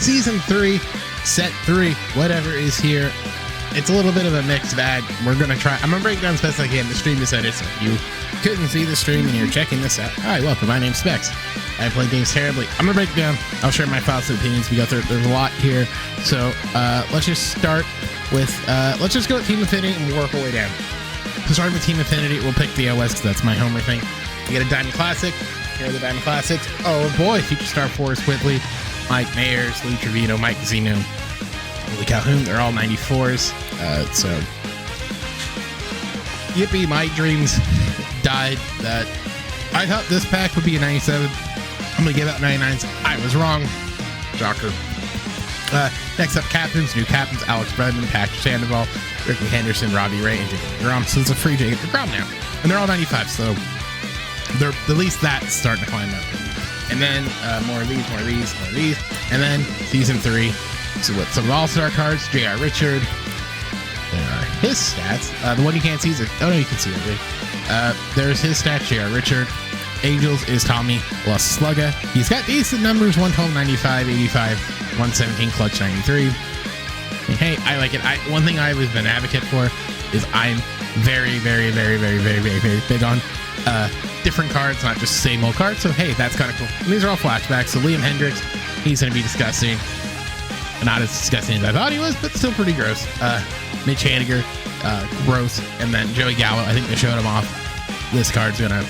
Season 3, Set 3, whatever is here. It's a little bit of a mixed bag. I'm going to break down as best I can. The stream is edited, so if you couldn't see the stream and you're checking this out, hi, welcome. My name's Specs. I play games terribly. I'm going to break it down. I'll share my thoughts and opinions. There's a lot here. So let's just start with, let's just go with Team Infinity and work our way down. So starting with Team Infinity, we'll pick the OS because that's my homer thing. You get a Diamond Classic. Here are the Diamond Classics. Oh boy, Future Star Forrest Whitley, Mike Mayers, Lou Trevino, Mike Zeno, Willie Calhoun. They're all 94s. So, yippee, my dreams died. That I thought this pack would be a 97. I'm going to give out 99s. I was wrong. Shocker. Next up, captains. New captains: Alex Bregman, Patrick Sandoval, Ricky Henderson, Robbie Ray, and Jacob DeGrom. So it's a free Jacob DeGrom now. And they're all 95, so they're at least that's starting to climb up. And then more of these. And then Season 3. So with some All-Star cards, J.R. Richard. There are his stats. The one you can't see is... Oh, no, you can see it. There's his stats, J.R. Richard. Angels is Tommy LaSlugga. He's got decent numbers, 112, 95, 85, 117, clutch 93. And hey, I like it. One thing I've always been an advocate for is I'm very, very, very, very, very, very, very big on different cards, not just same old cards. So hey, that's kind of cool. And these are all flashbacks. So Liam Hendricks, he's going to be disgusting. Not as disgusting as I thought he was, but still pretty gross. Mitch Haniger, gross. And then Joey Gallo, I think they showed him off. This card's going to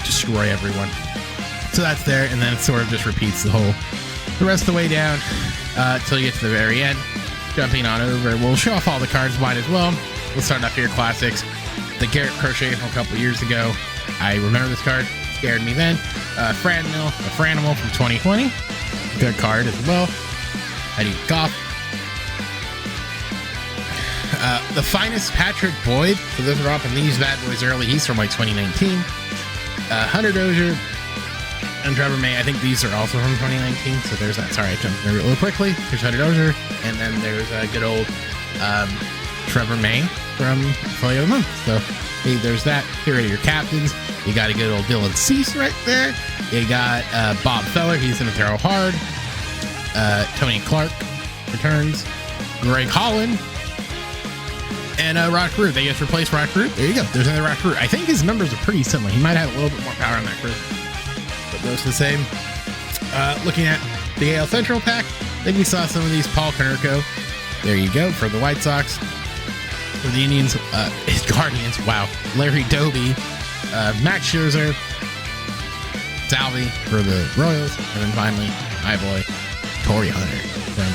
destroy everyone. So that's there, and then it sort of just repeats the rest of the way down until you get to the very end. Jumping on over, we'll show off all the cards, might as well. We'll start off here, classics. The Garrett Crochet from a couple years ago. I remember this card, scared me then. Franimal from 2020. Good card as well. Eddie Goff. The finest Patrick Boyd. So those are off in these bad boys early. He's from like 2019. Hunter Dozier and Trevor May. I think these are also from 2019. So there's that. Sorry, I jumped through it a little quickly. There's Hunter Dozier. And then there's a good old Trevor May from Folio of the Month. So hey, there's that. Here are your captains. You got a good old Dylan Cease right there. You got Bob Feller. He's going to throw hard. Tony Clark returns. Greg Holland. And Rock Root. They just replaced Rock Root. There you go. There's another Rock Root. I think his numbers are pretty similar. He might have a little bit more power on that crew. But those are the same. Looking at the AL Central pack, then you saw some of these. Paul Konerko. There you go. For the White Sox. For the Indians. His Guardians. Wow. Larry Doby. Max Scherzer. Salvi for the Royals. And then finally, my boy, Torrey Hunter from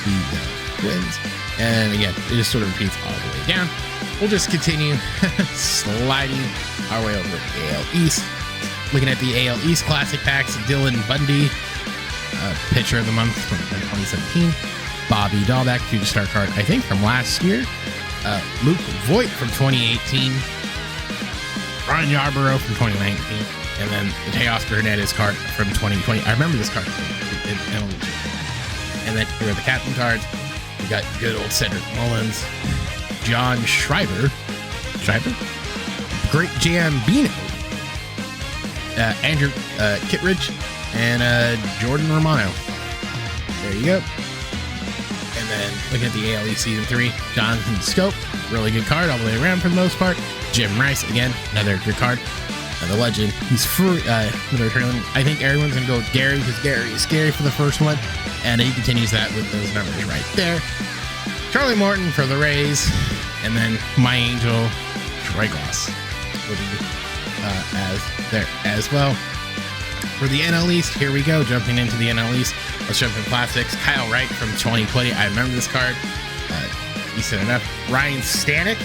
the Twins. And again, it just sort of repeats all the way down. We'll just continue sliding our way over to AL East. Looking at the AL East Classic packs, Dylan Bundy, pitcher of the month from 2017. Bobby Dahlbeck, future star card, I think, from last year. Luke Voigt from 2018. Ron Yarborough from 2019. And then the Teoscar Hernandez card from 2020. I remember this card. And then here are the captain cards. We got good old Cedric Mullins, John Schreiber, Great Jambino, Andrew Kittredge, and Jordan Romano. There you go. And then looking at the ALE Season 3, Jonathan Scope, really good card all the way around for the most part. Jim Rice, again, another good card. The legend. He's free. I think everyone's going to go with Gary because Gary is scary for the first one. And he continues that with those numbers right there. Charlie Morton for the Rays. And then my angel, Troy Glass, will be as there as well. For the NL East, here we go. Jumping into the NL East. Let's jump in classics. Kyle Wright from 2020. I remember this card. Decent enough. Ryan Stanek.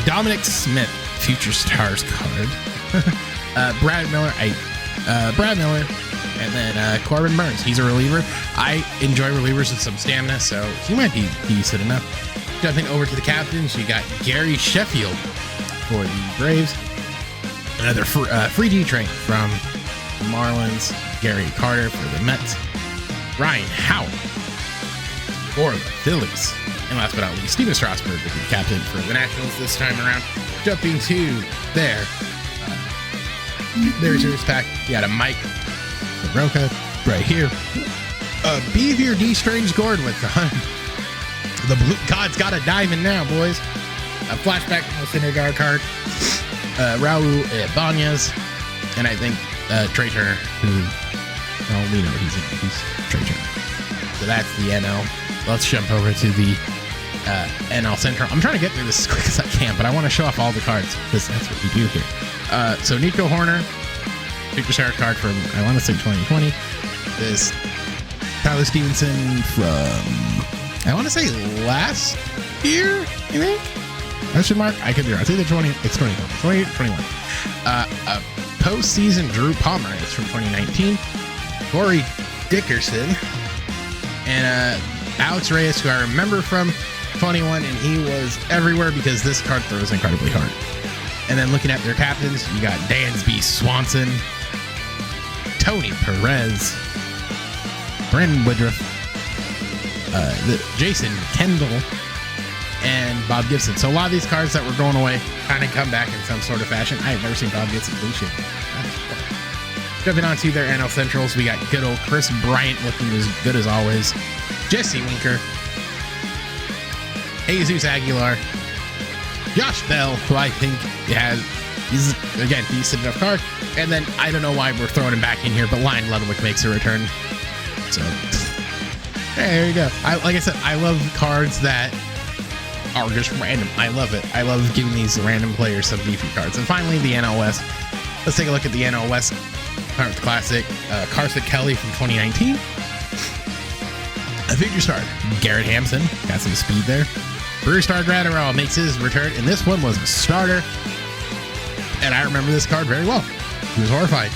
Dominic Smith, Future Stars card. Brad Miller, and then Corbin Burns. He's a reliever. I enjoy relievers with some stamina, so he might be decent enough. Jumping over to the captains, you got Gary Sheffield for the Braves. Another free D train from the Marlins. Gary Carter for the Mets. Ryan Howard for the Phillies. And last but not least, Steven Strasburg will be the captain for the Nationals this time around. Jumping to their There's your pack. You got a Mike Soroka right here. Beavier D. Strange Gord with the Blue God's got a diamond now, boys. A flashback from the Syndergaard card. Raul Ibanez. And I think Trey Turner, who, well, we know he's Trey Turner. So that's the NL. Let's jump over to the NL Central. I'm trying to get through this as quick as I can, but I want to show off all the cards because that's what we do here. So Nico Horner, Superstar card from, I want to say 2020. This Tyler Stevenson from, I want to say last year, I think? Question mark? I could be wrong. It's either 20, it's 20, 21. A postseason Drew Pomeranz from 2019. Corey Dickerson. And Alex Reyes, who I remember from 21, and he was everywhere because this card throws incredibly hard. And then looking at their captains, you got Dansby Swanson, Tony Perez, Brandon Woodruff, Jason Kendall, and Bob Gibson. So a lot of these cards that were going away kind of come back in some sort of fashion. I have never seen Bob Gibson do shit. Jumping on to their NL Centrals, we got good old Chris Bryant looking as good as always. Jesse Winker, Jesus Aguilar, Josh Bell, who I think he's again decent enough card. And then I don't know why we're throwing him back in here, but Lion Ludwig makes a return. So there you go. Like I said, I love cards that are just random. I love it. I love giving these random players some beefy cards. And finally, the NL West. Let's take a look at the NL West Classic. Carson Kelly from 2019. A future star, Garrett Hampson. Got some speed there. Brewer Star Gratterall makes his return, and this one was a starter. And I remember this card very well. He was horrified.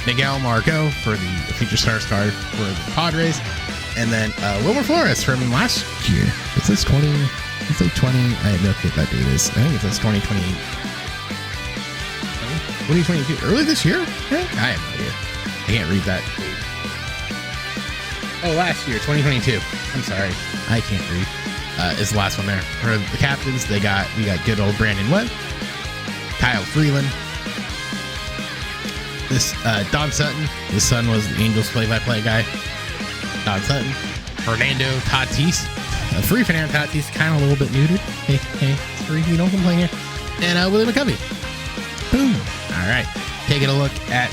Miguel Marco for the Future Stars card for the Padres. And then Wilmer Flores from last year. It says 20. It says 20. I have no clue what that date is. I think it says 2028. 2022. Early this year? I have no idea. I can't read that. Oh, last year, 2022. I'm sorry. I can't read. Is the last one there. For the captains, we got good old Brandon Webb, Kyle Freeland. This Don Sutton. His son was the Angels play-by-play guy. Don Sutton. Fernando Tatis. Free Fernando Tatis, kind of a little bit neutered. Hey, it's free. We don't complain here. And Willie McCovey. Boom. All right. Taking a look at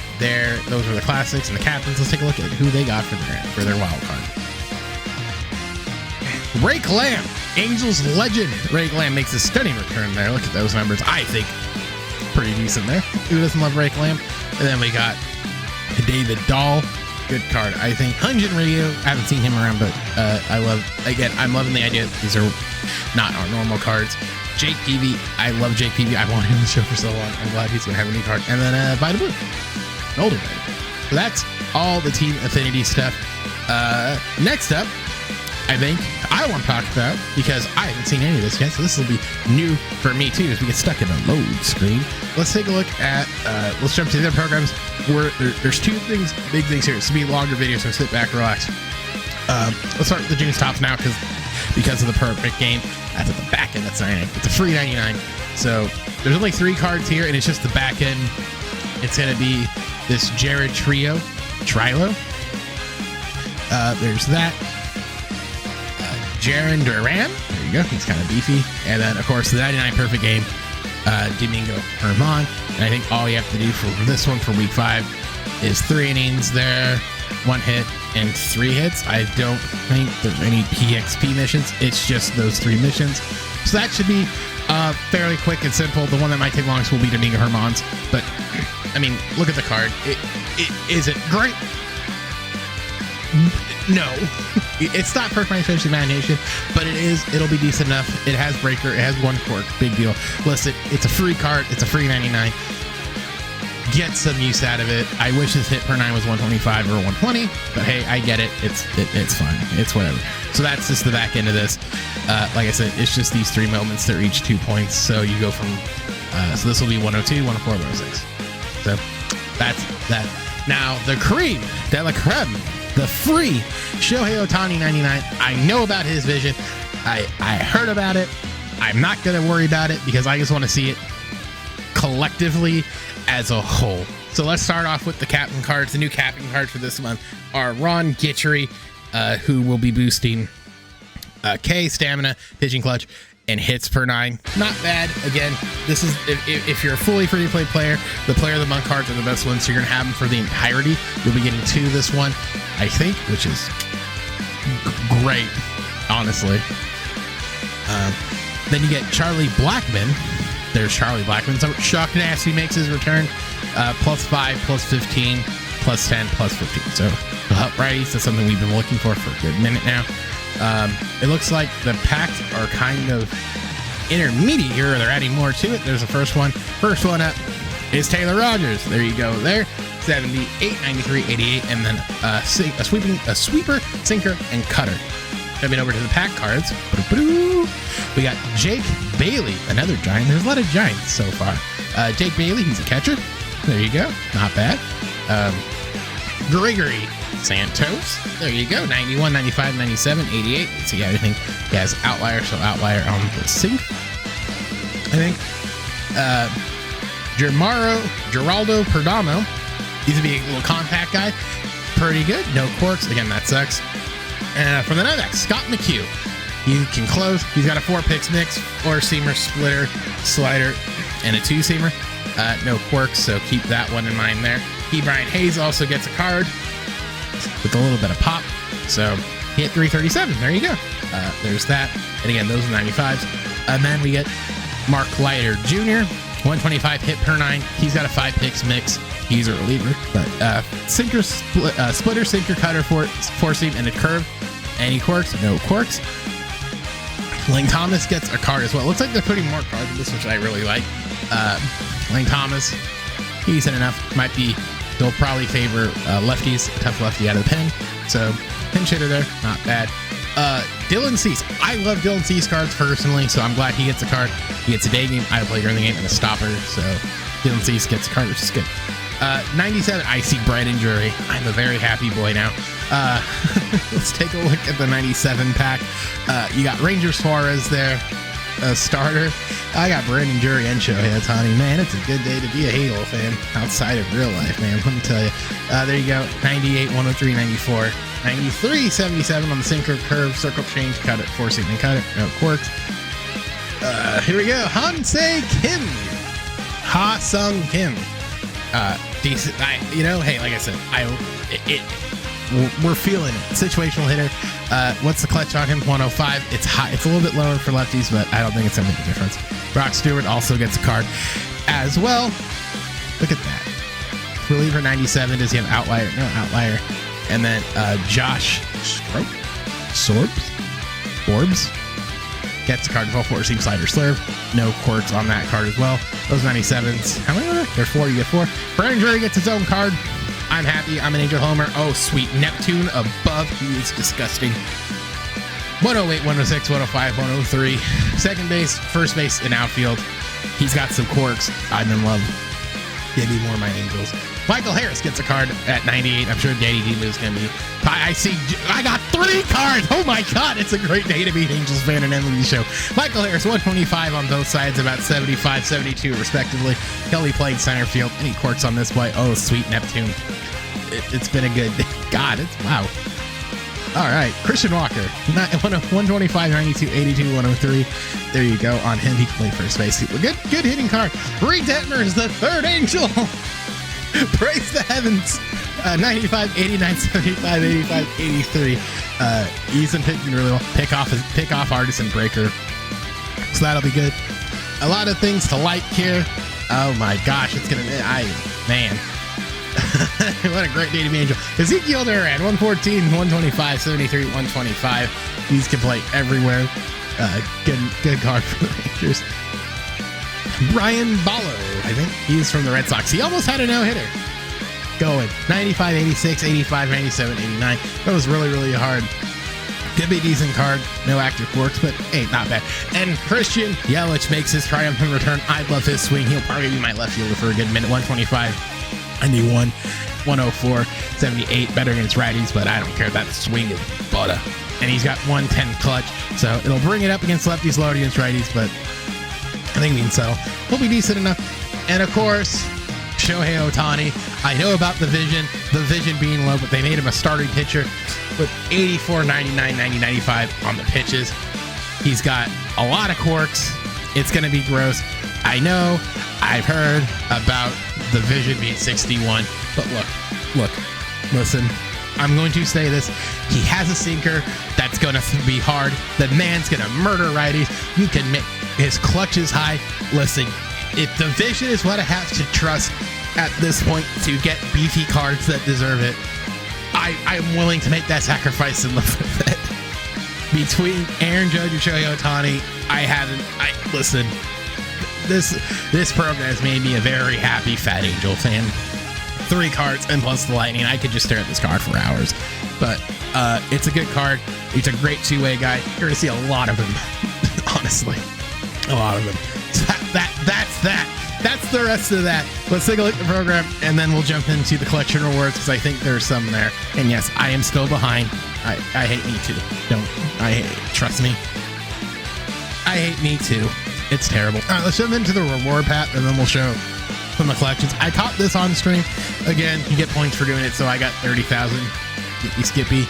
those were the classics and the captains. Let's take a look at who they got for their wild card. Rake Lamb, Angels legend. Rake Lamb makes a stunning return there. Look at those numbers. I think pretty decent there. Who doesn't love Rake Lamb? And then we got David Dahl. Good card, I think. Hyun-Jin Ryu. I haven't seen him around, but I'm loving the idea that these are not our normal cards. Jake Peavy. I love Jake Peavy. I wanted him to show for so long. I'm glad he's going to have a new card. And then Vita Blue. An older guy. So that's all the Team Affinity stuff. Next up, I think I want to talk about, because I haven't seen any of this yet, so this will be new for me too as we get stuck in the load screen. Let's take a look at, let's jump to the other programs. There's two big things here. It's going to be a longer video, so sit back, relax. Let's start with the June's Tops now, because of the perfect game. That's at the back end. That's $99. It's a free $99. So there's only 3 cards here, and it's just the back end. It's going to be this Jared Trilo. There's that. Jaron Duran. There you go. He's kind of beefy. And then, of course, the 99 perfect game, Domingo Germán. And I think all you have to do for this one for week 5 is 3 innings there, 1 hit, and 3 hits. I don't think there's any PXP missions. It's just those 3 missions. So that should be fairly quick and simple. The one that might take longest will be Domingo Germán's. But, I mean, look at the card. Is it great? No. It's not perfect Fantasy Imagination, but it'll be decent enough. It has breaker. It has 1 quirk. Big deal. Listen, it's a free card. It's a free 99. Get some use out of it. I wish his hit per 9 was 125 or 120, but hey, I get it. It's fine. It's whatever. So that's just the back end of this. Like I said, it's just these 3 moments. They're each 2 points. So you go from, so this will be 102, 104, 106. So that's that. Now, the cream de la creme, the free Shohei Ohtani 99. I know about his vision. I heard about it. I'm not going to worry about it because I just want to see it collectively as a whole. So let's start off with the captain cards. The new captain cards for this month are Ron Gitchery, who will be boosting K, stamina, pitching clutch, and hits per 9. Not bad. Again, this is if you're a fully free-to-play player, the player of the month cards are the best ones. So you're gonna have them for the entirety. You'll be getting 2 this one, I think, which is great, honestly. Then you get Charlie Blackmon. There's Charlie Blackmon. So Shock Nasty makes his return. +5, +15, +10, +15. So it'll help righties. That's something we've been looking for a good minute now. It looks like the packs are kind of intermediate here. They're adding more to it. There's the first one. First one up is Taylor Rogers. There you go there. 78, 93, 88, and then a sweeper, sinker, and cutter. Jumping over to the pack cards. We got Jake Bailey, another giant. There's a lot of giants so far. Jake Bailey, he's a catcher. There you go. Not bad. Gregory Santos. There you go. 91, 95, 97, 88. So yeah, everything he has outlier, so outlier on the sync. I think Geraldo Perdomo. He's gonna be a little compact guy. Pretty good. No quirks. Again, that sucks. And from the Novak, Scott McHugh. He can close. He's got a 4-picks mix, 4-seamer, splitter, slider, and a 2-seamer. No quirks, so keep that one in mind there. Brian Hayes also gets a card with a little bit of pop. So he hit 337. There you go. There's that. And again, those are 95s. And then we get Mark Leiter Jr., 125 hit per 9. He's got a 5-picks mix. He's a reliever, but sinker, splitter, sinker, cutter, 4-seam, and a curve. Any quirks? No quirks. Lane Thomas gets a card as well. Looks like they're putting more cards in this, which I really like. Lane Thomas, decent enough. They'll probably favor lefties, a tough lefty out of the pen. So pinch hitter there, not bad. Dylan Cease. I love Dylan Cease cards personally, so I'm glad he gets a card. He gets a day game, I play during the game, and a stopper. So Dylan Cease gets a card, which is good. 97, I see Brandon Drury. I'm a very happy boy now. Let's take a look at the 97 pack. You got Ranger Suarez there, a starter. I got Brandon Drury and Shohei Ohtani. Man, it's a good day to be a Halo fan outside of real life, man. Let me tell you. There you go. 98, 103, 94, 93, 77 on the sinker, curve, circle change, cut it, 4-seam and cut it. No quirks. Here we go. Hansei Kim. Ha-Sung Kim. Decent. Hey, like I said, we're feeling it. Situational hitter. What's the clutch on him? 105. It's high. It's a little bit lower for lefties, but I don't think it's gonna make a difference. Brock Stewart also gets a card as well. Look at that. Reliever 97. Does he have outlier? No outlier. And then Josh Forbes gets a card as well. 4-seam slider slurve. No quirks on that card as well. Those 97s. How many are there? There's 4. You get 4. Brandon Drury gets his own card. I'm happy. I'm an Angel Homer. Oh, sweet. Neptune above. He is disgusting. 108, 106, 105, 103. Second base, first base, and outfield. He's got some quirks. I'm in love. Give me more of my Angels. Michael Harris gets a card at 98. I'm sure Daddy D is going to be. I got 3 cards. Oh my God. It's a great day to be an Angels fan and MLB The Show. Michael Harris, 125 on both sides, about 75, 72 respectively. Kelly playing center field. Any quirks on this play? Oh, sweet Neptune. It's been a good day. God, wow. All right. Christian Walker, 125, 92, 82, 103. There you go. On him, he can play first base. Good hitting card. Reed Detmer is the third Angel. Praise the heavens. 95, 89, 75, 85, 83. He's been pitching really well. Pick off artist and breaker. So that'll be good. A lot of things to like here. Oh my gosh, it's gonna man. What a great day to be Angel. Ezekiel Duran, 114, 125, 73, 125. These can play everywhere. Good card for the Rangers. Brian Ballo, I think he's from the Red Sox. He almost had a no-hitter going. 95, 86, 85, 97, 89. That was really, really hard. Could be a decent card. No active quirks, but hey, not bad. And Christian Yelich makes his triumphant return. I love his swing. He'll probably be my left fielder for a good minute. 125, 91, 104, 78. Better against righties, but I don't care. That swing is butter. And he's got 110 clutch, so it'll bring it up against lefties, lower against righties, but I think we can settle. We'll be decent enough. And of course, Shohei Ohtani. I know about the vision being low, but they made him a starting pitcher with 84, 99, 90, 95 on the pitches. He's got a lot of quirks. It's going to be gross. I know. I've heard about the vision being 61, but look, listen. I'm going to say this. He has a sinker that's going to be hard. The man's going to murder righties. You can make his clutch is high. Listen, if the vision is what I have to trust at this point to get beefy cards that deserve it, I'm willing to make that sacrifice and live with it. Between Aaron Judge and Shohei Ohtani, listen, this program has made me a very happy Fat Angel fan. 3 cards and plus the lightning. I could just stare at this card for hours, but it's a good card. He's a great two-way guy. You're going to see a lot of him. Honestly, a lot of him. So that's the rest of that. Let's take a look at the program and then we'll jump into the collection rewards because I think there's some there. And yes, I am still behind. I hate me too. Trust me. I hate me too. It's terrible. All right, let's jump into the reward path and then we'll show from the collections. I caught this on stream. Again, you get points for doing it, so I got 30,000. Yippee skippy.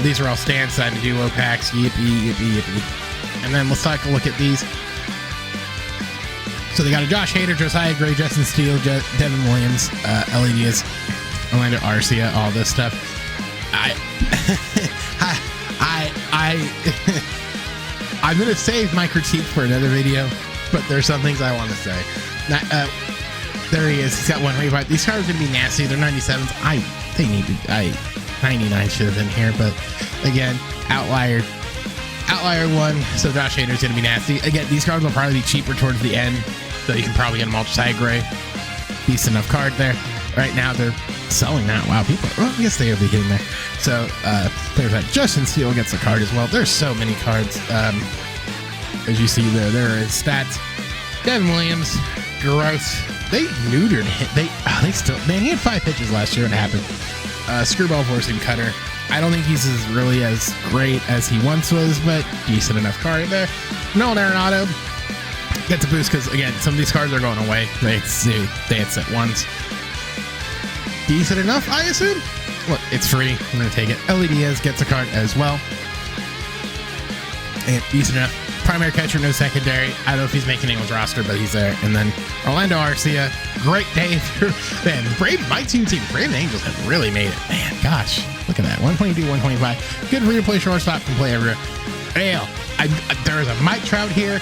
These are all stand side and duo packs. Yippee. And then let's take a look at these. So they got a Josh Hader, Josiah Gray, Justin Steele, Devin Williams, Ellie Diaz, Orlando Arcia, all this stuff. I'm gonna save my critique for another video, but there's some things I want to say. There he is. He's got 125. These cards are gonna be nasty. They're 97s. 99 should have been here, but again, outlier 1. So Josh Hader's gonna be nasty. Again, these cards will probably be cheaper towards the end, so you can probably get them all Josiah Gray. Decent enough card there. Right now they're selling that. Wow, people. Well, I guess they will be hitting there. So there's that. Justin Steele gets a card as well. There's so many cards. As you see there is stats. Devin Williams, gross. They neutered him. He had 5 pitches last year when it happened. Screwball forcing cutter. I don't think he's really as great as he once was, but decent enough card there. Nolan Arenado gets a boost because, again, some of these cards are going away. They had set ones. Decent enough, I assume. Look, it's free. I'm going to take it. Ellie Diaz gets a card as well. And decent enough. Primary catcher, no secondary. I don't know if he's making anyone's roster, but he's there. And then Orlando Arcia, great day. Man, my team, Brave Angels have really made it. Man, gosh, look at that. 122, 125. Good for you to play shortstop, can play everywhere. There is a Mike Trout here,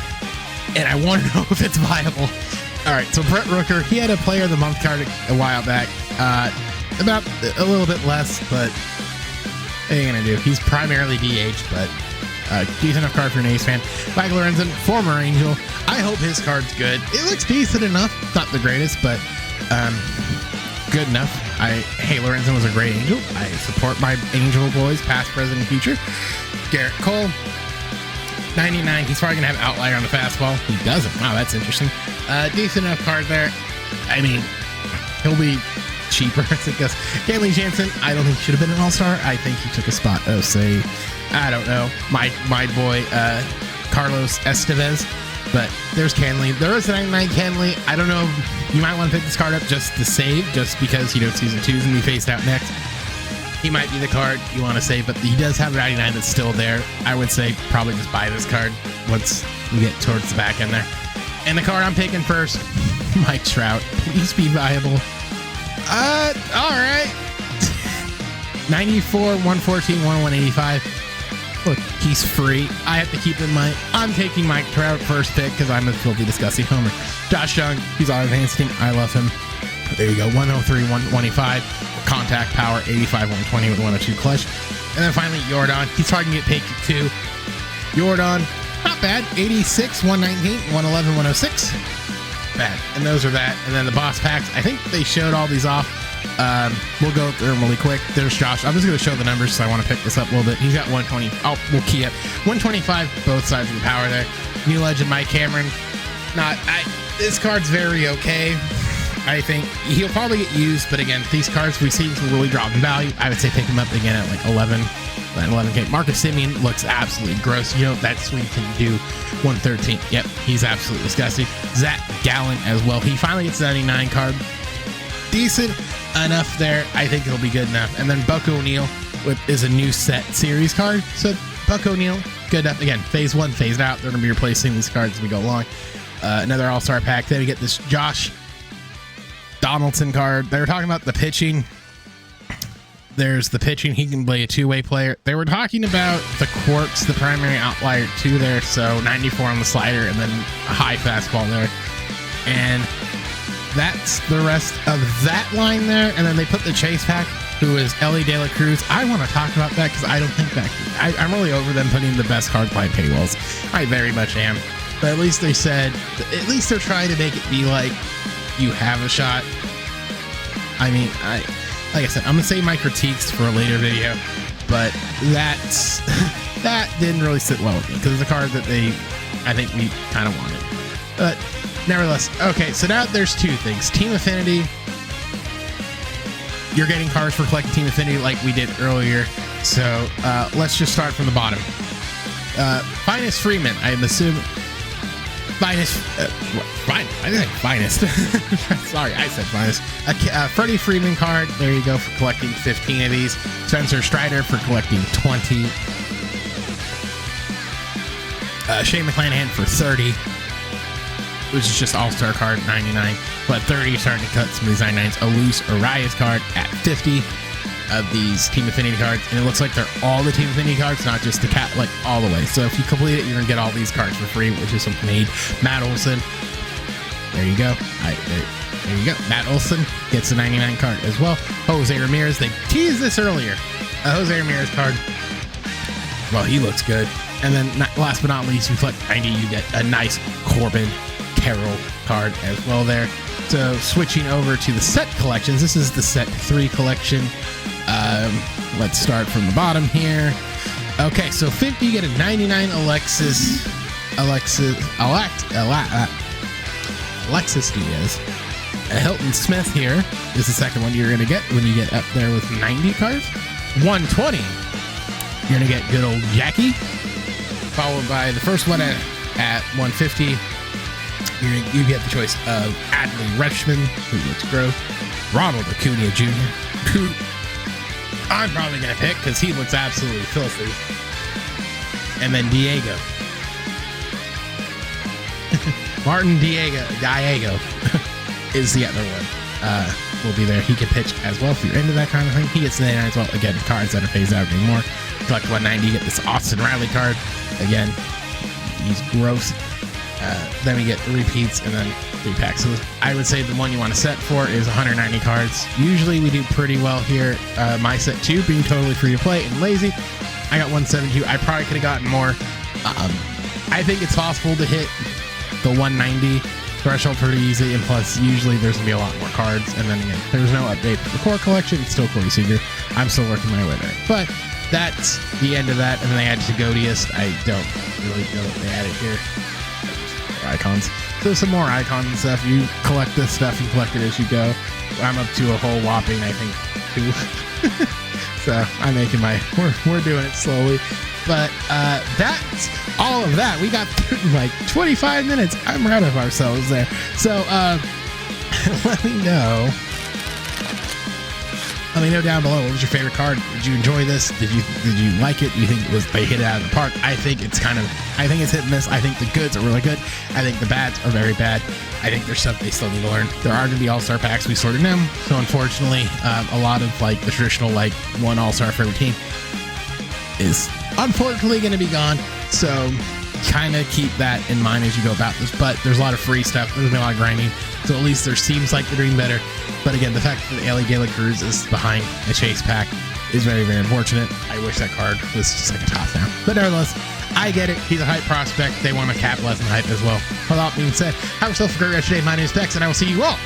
and I want to know if it's viable. All right, so Brett Rooker, he had a Player of the Month card a while back. About a little bit less, but what are you going to do? He's primarily DH, but decent enough card for an A's fan. Mike Lorenzen, former Angel. I hope his card's good. It looks decent enough. Not the greatest, but good enough. Hey, Lorenzen was a great Angel. I support my Angel boys, past, present, and future. Garrett Cole, 99. He's probably going to have outlier on the fastball. He doesn't. Wow, that's interesting. Decent enough card there. I mean, he'll be cheaper, I guess. Kenley Jansen, I don't think he should have been an all-star. I think he took a spot of, say, I don't know, my boy Carlos Estevez. But there's Kenley. There is a 99 Kenley. I don't know. You might want to pick this card up just to save, just because, season 2 is going to be faced out next. He might be the card you want to save, but he does have a 99 that's still there. I would say probably just buy this card once we get towards the back end there. And the card I'm picking first, Mike Trout. Please be viable. All right. 94, 114, 185. Look, he's free. I have to keep in mind, I'm taking Mike Trout first pick because I'm a filthy, disgusting homer. Josh Young, he's on advanced team. I love him. There you go. 103, 125. Contact power, 85, 120 with 102 clutch. And then finally, Jordan. He's probably going to get picked too. Jordan, not bad. 86, 119, 111, 106. Bad. And those are that. And then the boss packs. I think they showed all these off. We'll go through them really quick. There's Josh. I'm just going to show the numbers, so I want to pick this up a little bit. He's got 120. We'll key up 125, both sides of the power there. New legend Mike Cameron. This card's very okay. I think he'll probably get used, but again, these cards we've seen some really drop in value. I would say pick him up again at like 11K. Marcus Simeon looks absolutely gross. That swing can do 113. Yep, he's absolutely disgusting. Zach Gallen as well. He finally gets the 99 card. decent enough there. I think it'll be good enough. And then Buck O'Neil is a new set series card. So Buck O'Neil, good enough. Again, phase 1, phased out. They're going to be replacing these cards as we go along. Another all-star pack. Then we get this Josh Donaldson card. They were talking about the pitching. There's the pitching. He can play a two-way player. They were talking about the quirks, the primary outlier too there. So 94 on the slider and then a high fastball there. And that's the rest of that line there. And then they put the chase pack, who is Ellie De La Cruz. I want to talk about that because I don't think that... I'm really over them putting the best card behind paywalls. I very much am. But at least they said... At least they're trying to make it be like you have a shot. I mean, like I said, I'm going to save my critiques for a later video. But that didn't really sit well with me because it's a card that I think we kind of wanted. But nevertheless, okay, so now there's two things. Team Affinity. You're getting cards for collecting Team Affinity like we did earlier. So let's just start from the bottom. Finest Freeman, I'm assuming. Finest. I didn't say finest. Sorry, I said finest. Freddie Freeman card. There you go for collecting 15 of these. Spencer Strider for collecting 20. Shane McClanahan for 30. Which is just all-star card, 99. But 30, you're starting to cut some of these 99s. Alus Arias card at 50 of these Team Affinity cards. And it looks like they're all the Team Affinity cards, not just the cat, like all the way. So if you complete it, you're going to get all these cards for free, which is something made. Matt Olson. There you go. There you go. Matt Olson gets a 99 card as well. Jose Ramirez. They teased this earlier. A Jose Ramirez card. Well, he looks good. And then last but not least, you collect 90, you get a nice Corbin Carroll card as well there. So switching over to the set collections, this is the set 3 collection. Let's start from the bottom here. Okay, so 50, you get a 99 Alexis Diaz. A Hilton Smith here is the second one you're going to get when you get up there with 90 cards. 120, you're going to get good old Jackie, followed by the first one at 150. You get the choice of Adley Rutschman, who looks gross, Ronald Acuna Jr., who I'm probably going to pick because he looks absolutely filthy, and then Diego. Martin Diego is the other one. Will be there. He can pitch as well if you're into that kind of thing. He gets 99 as well. Again, cards that are phased out anymore. Collect 190, you get this Austin Riley card. Again, he's gross. Then we get repeats and then 3 packs. So I would say the one you want to set for is 190 cards. Usually we do pretty well here. My set 2 being totally free to play and lazy. I got 172. I probably could have gotten more. I think it's possible to hit the 190 threshold pretty easy. And plus, usually there's going to be a lot more cards. And then again, there's no update for the core collection. It's still Corey Seager. I'm still working my way there. But that's the end of that. And then they added to Godiest. I don't really know what they added here. Icons. So some more icons and stuff. You collect this stuff, you collect it as you go. I'm up to a whole whopping, I think, 2. So I'm making we're doing it slowly. But that's all of that. We got through like 25 minutes. I'm proud of ourselves there. So let me know. Let me know down below. What was your favorite card? Did you enjoy this? Did you like it? Do you think they hit it out of the park? I think it's hit and miss. I think the goods are really good. I think the bads are very bad. I think there's stuff they still need to learn. There are going to be all-star packs. We sorted them. So unfortunately, a lot of like the traditional like one all-star for every team is unfortunately going to be gone. So kind of keep that in mind as you go about this. But there's a lot of free stuff. There's been a lot of grinding. So at least there seems like they're doing better. But again, the fact that Ellie De La Cruz is behind a chase pack is very, very unfortunate. I wish that card was just like a top down. But nevertheless, I get it. He's a hype prospect. They want to capitalize on the hype as well. With that being said, have yourself a great rest of your day. My name is Bex, and I will see you all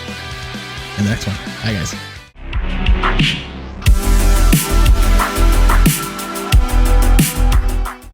in the next one. Bye, guys.